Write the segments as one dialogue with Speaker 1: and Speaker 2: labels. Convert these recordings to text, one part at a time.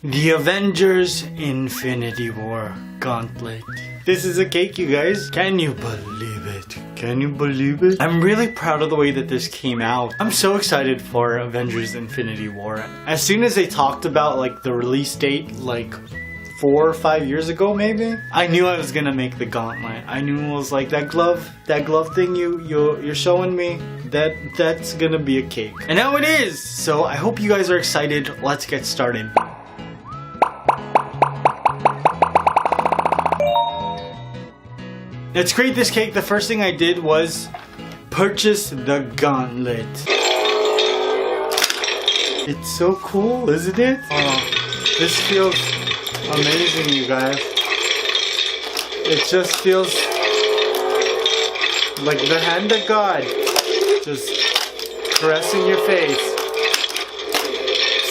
Speaker 1: The Avengers Infinity War Gauntlet. This is a cake, you guys. Can you believe it? Can you believe it? I'm really proud of the way that this came out. I'm so excited for Avengers Infinity War. As soon as they talked about like the release date, like 4 or 5 years ago maybe, I knew I was gonna make the gauntlet. I knew it was like that glove thing you're showing me, that's gonna be a cake. And now it is! So I hope you guys are excited. Let's get started. Now, to create this cake, the first thing I did was purchase the gauntlet. It's so cool, isn't it? Oh, this feels amazing, you guys. It just feels like the hand of God just caressing your face.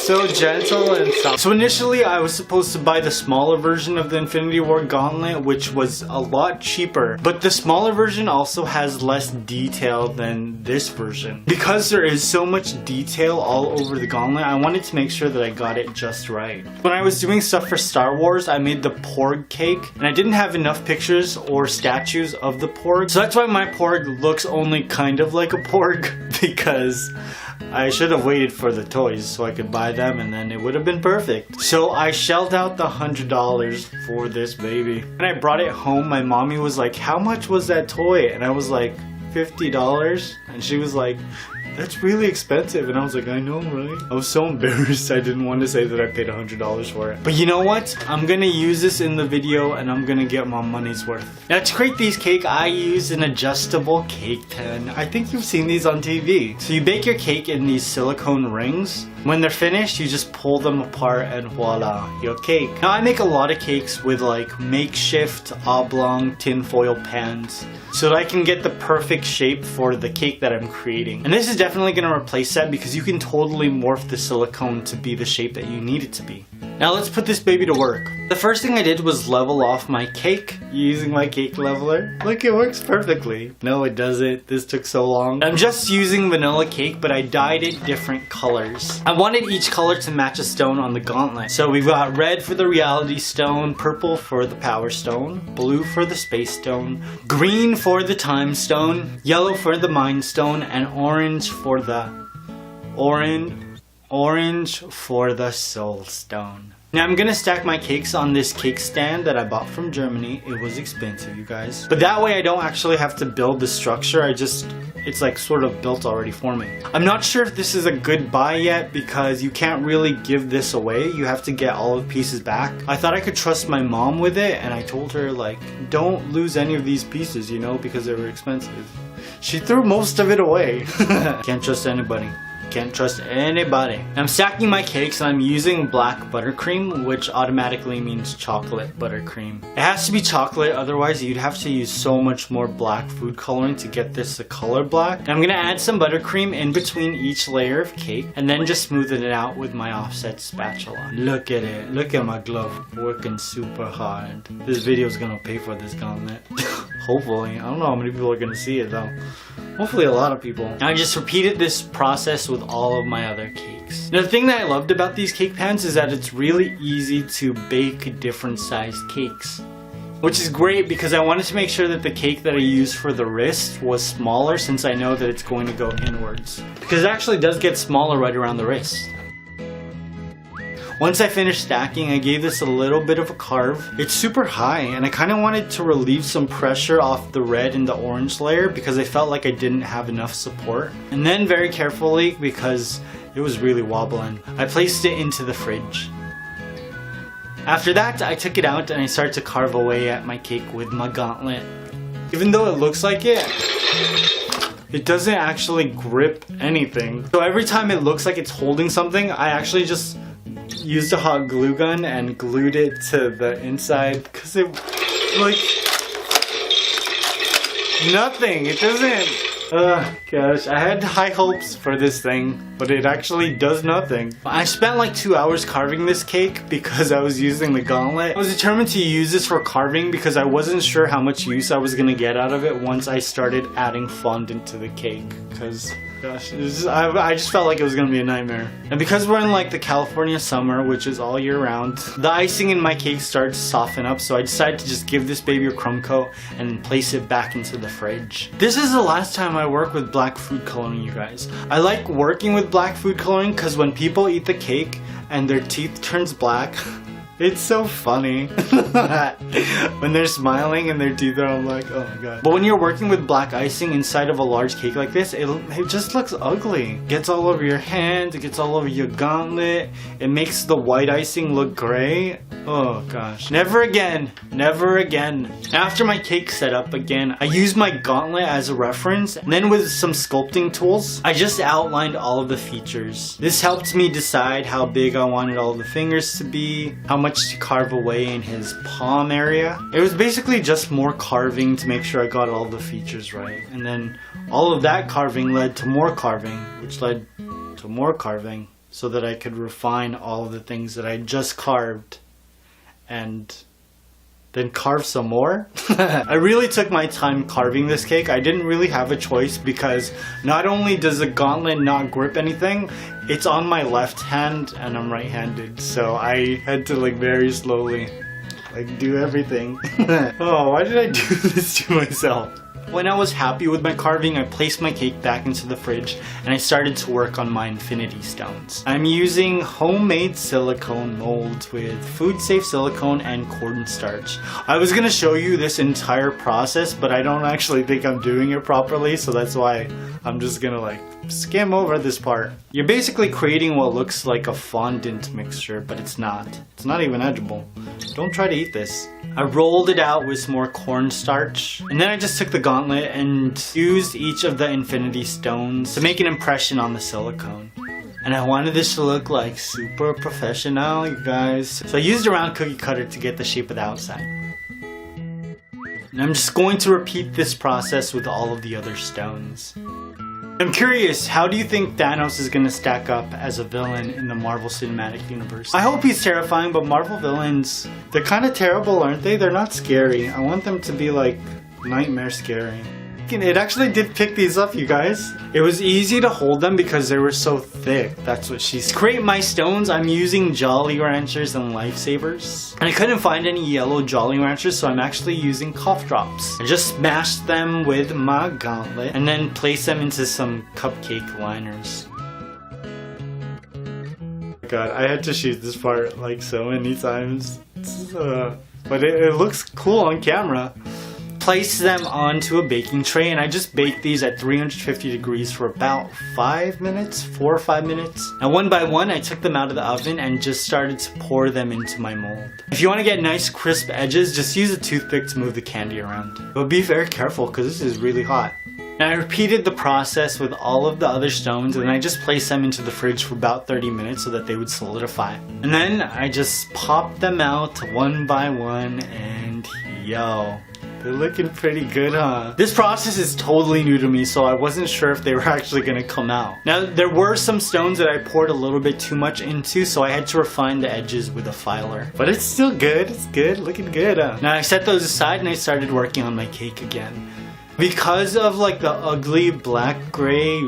Speaker 1: So gentle and soft. So initially I was supposed to buy the smaller version of the Infinity War Gauntlet, which was a lot cheaper. But the smaller version also has less detail than this version. Because there is so much detail all over the gauntlet, I wanted to make sure that I got it just right. When I was doing stuff for Star Wars, I made the Porg cake, and I didn't have enough pictures or statues of the Porg. So that's why my Porg looks only kind of like a Porg, because I should have waited for the toys so I could buy them and then it would have been perfect. So I shelled out the $100 for this baby. When I brought it home, my mommy was like, "How much was that toy?" And I was like, $50. And she was like, "That's really expensive." And I was like, "I know, right?" I was so embarrassed. I didn't want to say that I paid $100 for it. But you know what? I'm gonna use this in the video and I'm gonna get my money's worth. Now, to create these cake, I use an adjustable cake tin. I think you've seen these on TV. So you bake your cake in these silicone rings. When they're finished, you just pull them apart and voila, your cake. Now, I make a lot of cakes with like makeshift oblong tinfoil pans so that I can get the perfect shape for the cake that I'm creating. And this is definitely going to replace that because you can totally morph the silicone to be the shape that you need it to be. Now let's put this baby to work. The first thing I did was level off my cake using my cake leveler. Look, it works perfectly. No, it doesn't. This took so long. I'm just using vanilla cake, but I dyed it different colors. I wanted each color to match a stone on the gauntlet. So we've got red for the reality stone, purple for the power stone, blue for the space stone, green for the time stone, yellow for the mind stone, and orange for the soul stone. Now I'm gonna stack my cakes on this cake stand that I bought from Germany. It was expensive, you guys. But that way I don't actually have to build the structure. It's like sort of built already for me. I'm not sure if this is a good buy yet because you can't really give this away. You have to get all of the pieces back. I thought I could trust my mom with it and I told her like, don't lose any of these pieces, you know, because they were expensive. She threw most of it away. Can't trust anybody. Can't trust anybody. I'm stacking my cakes and I'm using black buttercream, which automatically means chocolate buttercream. It has to be chocolate, otherwise you'd have to use so much more black food coloring to get this the color black. And I'm gonna add some buttercream in between each layer of cake and then just smoothen it out with my offset spatula. Look at it. Look at my glove working super hard. This video is gonna pay for this gauntlet. Hopefully. I don't know how many people are gonna see it though. Hopefully a lot of people. I just repeated this process with all of my other cakes. Now the thing that I loved about these cake pans is that it's really easy to bake different sized cakes. Which is great because I wanted to make sure that the cake that I used for the wrist was smaller since I know that it's going to go inwards. Because it actually does get smaller right around the wrist. Once I finished stacking, I gave this a little bit of a carve. It's super high and I kind of wanted to relieve some pressure off the red and the orange layer because I felt like I didn't have enough support. And then very carefully, because it was really wobbling, I placed it into the fridge. After that, I took it out and I started to carve away at my cake with my gauntlet. Even though it looks like it doesn't actually grip anything. So every time it looks like it's holding something, I actually just used a hot glue gun and glued it to the inside because it, like, nothing. It doesn't. Gosh, I had high hopes for this thing, but it actually does nothing. I spent like 2 hours carving this cake because I was using the gauntlet. I was determined to use this for carving because I wasn't sure how much use I was gonna get out of it once I started adding fondant to the cake, because gosh, I just felt like it was gonna be a nightmare. And because we're in like the California summer, which is all year round, the icing in my cake started to soften up, so I decided to just give this baby a crumb coat and place it back into the fridge. This is the last time I work with black food coloring, you guys. I like working with black food coloring because when people eat the cake and their teeth turns black, it's so funny. When they're smiling and their teeth are all like, oh my god. But when you're working with black icing inside of a large cake like this, it just looks ugly. It gets all over your hand, it gets all over your gauntlet. It makes the white icing look gray. Oh gosh. Never again. Never again. After my cake set up again, I used my gauntlet as a reference. And then with some sculpting tools, I just outlined all of the features. This helped me decide how big I wanted all the fingers to be, how much to carve away in his palm area. It was basically just more carving to make sure I got all the features right. And then all of that carving led to more carving, which led to more carving, so that I could refine all of the things that I just carved and then carve some more. I really took my time carving this cake. I didn't really have a choice because not only does the gauntlet not grip anything, it's on my left hand and I'm right-handed, so I had to like very slowly like do everything. Oh, why did I do this to myself? When I was happy with my carving, I placed my cake back into the fridge and I started to work on my infinity stones. I'm using homemade silicone molds with food-safe silicone and cornstarch. I was gonna show you this entire process, but I don't actually think I'm doing it properly, so that's why I'm just gonna like skim over this part. You're basically creating what looks like a fondant mixture, but it's not. It's not even edible. Don't try to eat this. I rolled it out with some more cornstarch, and then I just took the gauntlet and used each of the infinity stones to make an impression on the silicone. And I wanted this to look like super professional, you guys. So I used a round cookie cutter to get the shape of the outside. And I'm just going to repeat this process with all of the other stones. I'm curious, how do you think Thanos is going to stack up as a villain in the Marvel Cinematic Universe? I hope he's terrifying, but Marvel villains, they're kind of terrible, aren't they? They're not scary. I want them to be like nightmare scary. It actually did pick these up, you guys. It was easy to hold them because they were so thick. That's what she's. To create my stones, I'm using Jolly Ranchers and Lifesavers. And I couldn't find any yellow Jolly Ranchers, so I'm actually using cough drops. I just smashed them with my gauntlet and then placed them into some cupcake liners. God, I had to shoot this part like so many times. But it looks cool on camera. Place them onto a baking tray, and I just baked these at 350 degrees for about 5 minutes, 4 or 5 minutes. Now one by one I took them out of the oven and just started to pour them into my mold. If you want to get nice crisp edges, just use a toothpick to move the candy around. But be very careful because this is really hot. And I repeated the process with all of the other stones, and I just placed them into the fridge for about 30 minutes so that they would solidify. And then I just popped them out one by one, and yo, they're looking pretty good, huh? This process is totally new to me, so I wasn't sure if they were actually gonna come out. Now, there were some stones that I poured a little bit too much into, so I had to refine the edges with a filer. But it's still good, it's good, looking good, huh? Now I set those aside and I started working on my cake again. Because of like the ugly black gray,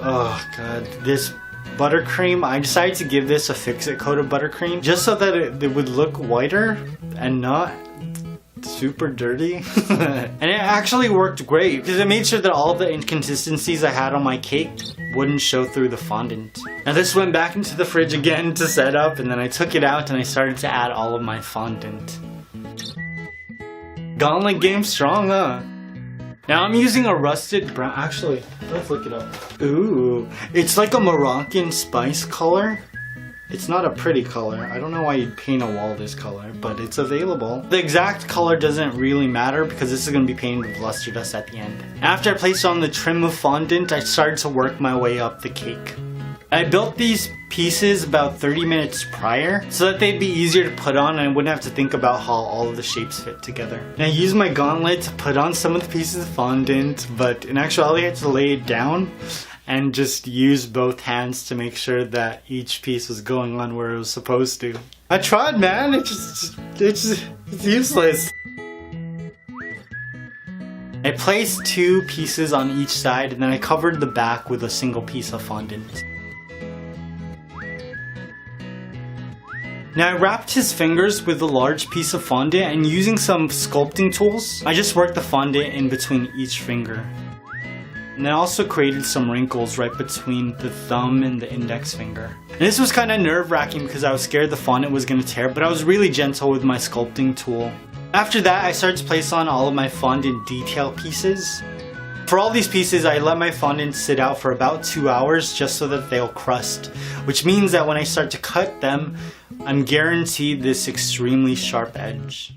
Speaker 1: oh god, this buttercream, I decided to give this a fix-it coat of buttercream just so that it would look whiter and not super dirty. And it actually worked great because it made sure that all of the inconsistencies I had on my cake wouldn't show through the fondant. Now this went back into the fridge again to set up, and then I took it out and I started to add all of my fondant. Gauntlet game strong, huh? Now I'm using a rusted brown, actually, let's look it up. Ooh, it's like a Moroccan spice color. It's not a pretty color. I don't know why you'd paint a wall this color, but it's available. The exact color doesn't really matter because this is going to be painted with luster dust at the end. After I placed on the trim of fondant, I started to work my way up the cake. I built these pieces about 30 minutes prior so that they'd be easier to put on and I wouldn't have to think about how all of the shapes fit together. And I used my gauntlet to put on some of the pieces of fondant, but in actuality I had to lay it down and just use both hands to make sure that each piece was going on where it was supposed to. I tried, man, it's useless. I placed 2 pieces on each side and then I covered the back with a single piece of fondant. Now I wrapped his fingers with a large piece of fondant, and using some sculpting tools, I just worked the fondant in between each finger. And I also created some wrinkles right between the thumb and the index finger. And this was kind of nerve-wracking because I was scared the fondant was going to tear, but I was really gentle with my sculpting tool. After that, I started to place on all of my fondant detail pieces. For all these pieces, I let my fondant sit out for about 2 hours just so that they'll crust, which means that when I start to cut them, I'm guaranteed this extremely sharp edge.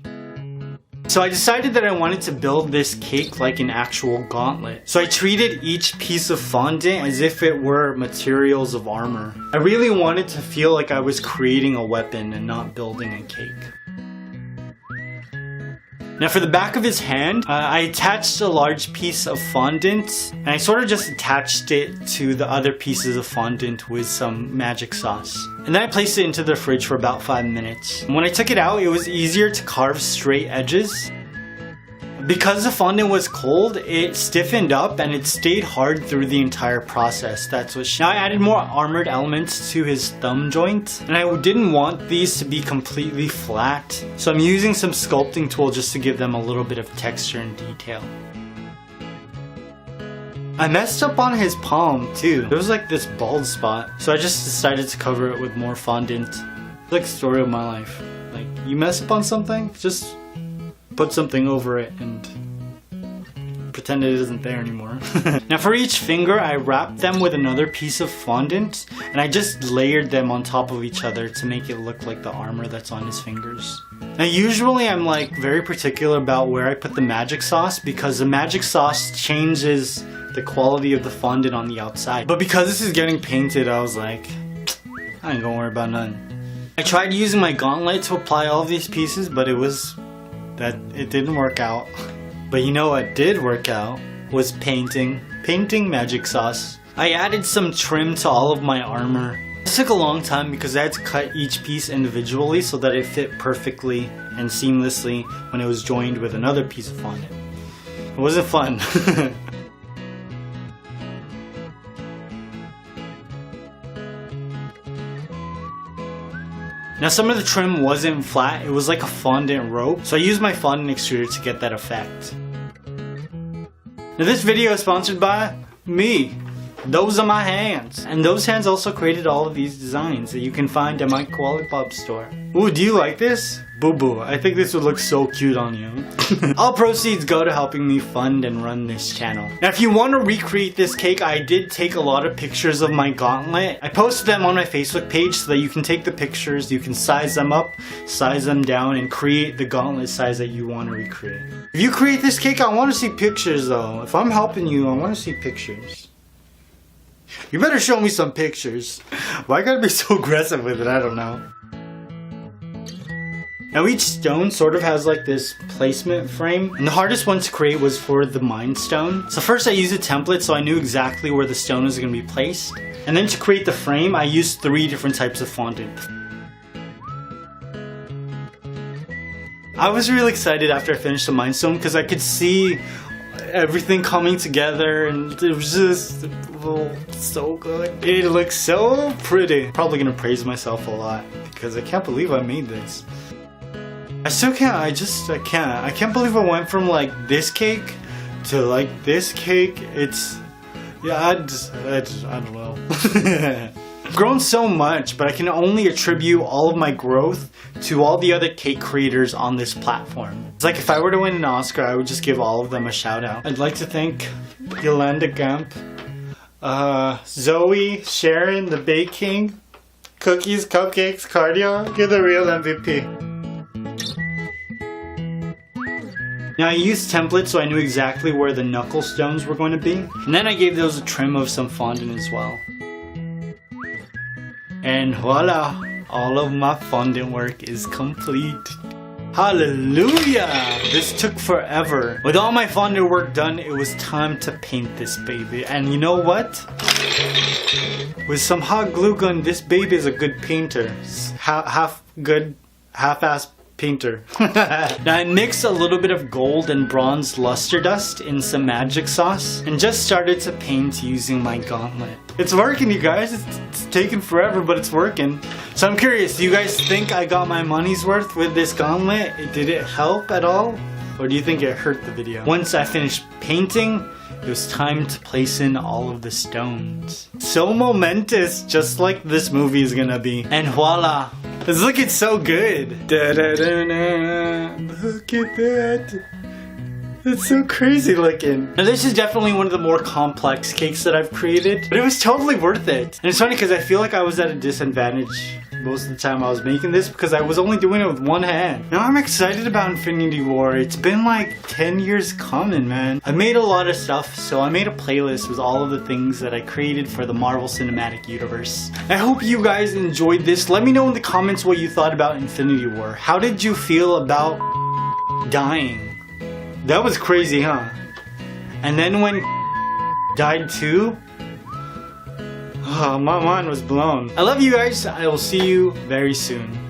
Speaker 1: So I decided that I wanted to build this cake like an actual gauntlet. So I treated each piece of fondant as if it were materials of armor. I really wanted to feel like I was creating a weapon and not building a cake. Now for the back of his hand, I attached a large piece of fondant, and I sort of just attached it to the other pieces of fondant with some magic sauce. And then I placed it into the fridge for about 5 minutes. And when I took it out, it was easier to carve straight edges. Because the fondant was cold, it stiffened up and it stayed hard through the entire process. Now I added more armored elements to his thumb joint, and I didn't want these to be completely flat, so I'm using some sculpting tool just to give them a little bit of texture and detail. I messed up on his palm too. There was like this bald spot, so I just decided to cover it with more fondant. It's like the story of my life. Like, you mess up on something, just put something over it and pretend it isn't there anymore. Now for each finger, I wrapped them with another piece of fondant, and I just layered them on top of each other to make it look like the armor that's on his fingers. Now usually I'm like very particular about where I put the magic sauce because the magic sauce changes the quality of the fondant on the outside. But because this is getting painted, I was like, I ain't gonna worry about none. I tried using my gauntlet to apply all of these pieces, but it didn't work out. But you know what did work out was painting magic sauce. I added some trim to all of my armor. This took a long time because I had to cut each piece individually so that it fit perfectly and seamlessly when it was joined with another piece of fondant. It wasn't fun. Now some of the trim wasn't flat, it was like a fondant rope, so I used my fondant extruder to get that effect. Now this video is sponsored by me. Those are my hands. And those hands also created all of these designs that you can find at my Koalipops store. Ooh, do you like this? Boo boo, I think this would look so cute on you. All proceeds go to helping me fund and run this channel. Now if you want to recreate this cake, I did take a lot of pictures of my gauntlet. I posted them on my Facebook page so that you can take the pictures, you can size them up, size them down, and create the gauntlet size that you want to recreate. If you create this cake, I want to see pictures though. If I'm helping you, I want to see pictures. You better show me some pictures. Why gotta be so aggressive with it? I don't know. Now each stone sort of has like this placement frame, and the hardest one to create was for the mind stone. So first I used a template so I knew exactly where the stone was going to be placed. And then to create the frame, I used 3 different types of fondant. I was really excited after I finished the mind stone because I could see everything coming together, and it was just so good. It looks so pretty. Probably gonna praise myself a lot because I can't believe I made this. I still can't, I can't believe I went from like this cake to like this cake. I don't know. I've grown so much, but I can only attribute all of my growth to all the other cake creators on this platform. It's like if I were to win an Oscar, I would just give all of them a shout out. I'd like to thank Yolanda Gump, Zoe, Sharon, the Bake King, Cookies, Cupcakes, Cardio. You're the real MVP. Now I used templates so I knew exactly where the knuckle stones were going to be. And then I gave those a trim of some fondant as well. And voila, all of my fondant work is complete. Hallelujah! This took forever. With all my fondant work done, it was time to paint this baby. And you know what? With some hot glue gun, this baby is a good painter. Half good, half-ass painter. Now I mixed a little bit of gold and bronze luster dust in some magic sauce and just started to paint using my gauntlet. It's working, you guys. It's taking forever, but it's working. So I'm curious, do you guys think I got my money's worth with this gauntlet? Did it help at all? Or do you think it hurt the video? Once I finished painting, it was time to place in all of the stones. So momentous, just like this movie is gonna be. And voila! It's looking so good! Da, da, da, da. Look at that! It's so crazy looking. Now this is definitely one of the more complex cakes that I've created, but it was totally worth it. And it's funny because I feel like I was at a disadvantage most of the time I was making this because I was only doing it with one hand. Now I'm excited about Infinity War. It's been like 10 years coming, man. I made a lot of stuff, so I made a playlist with all of the things that I created for the Marvel Cinematic Universe. I hope you guys enjoyed this. Let me know in the comments what you thought about Infinity War. How did you feel about dying? That was crazy, huh? And then when died too? Oh, my mind was blown. I love you guys. I will see you very soon.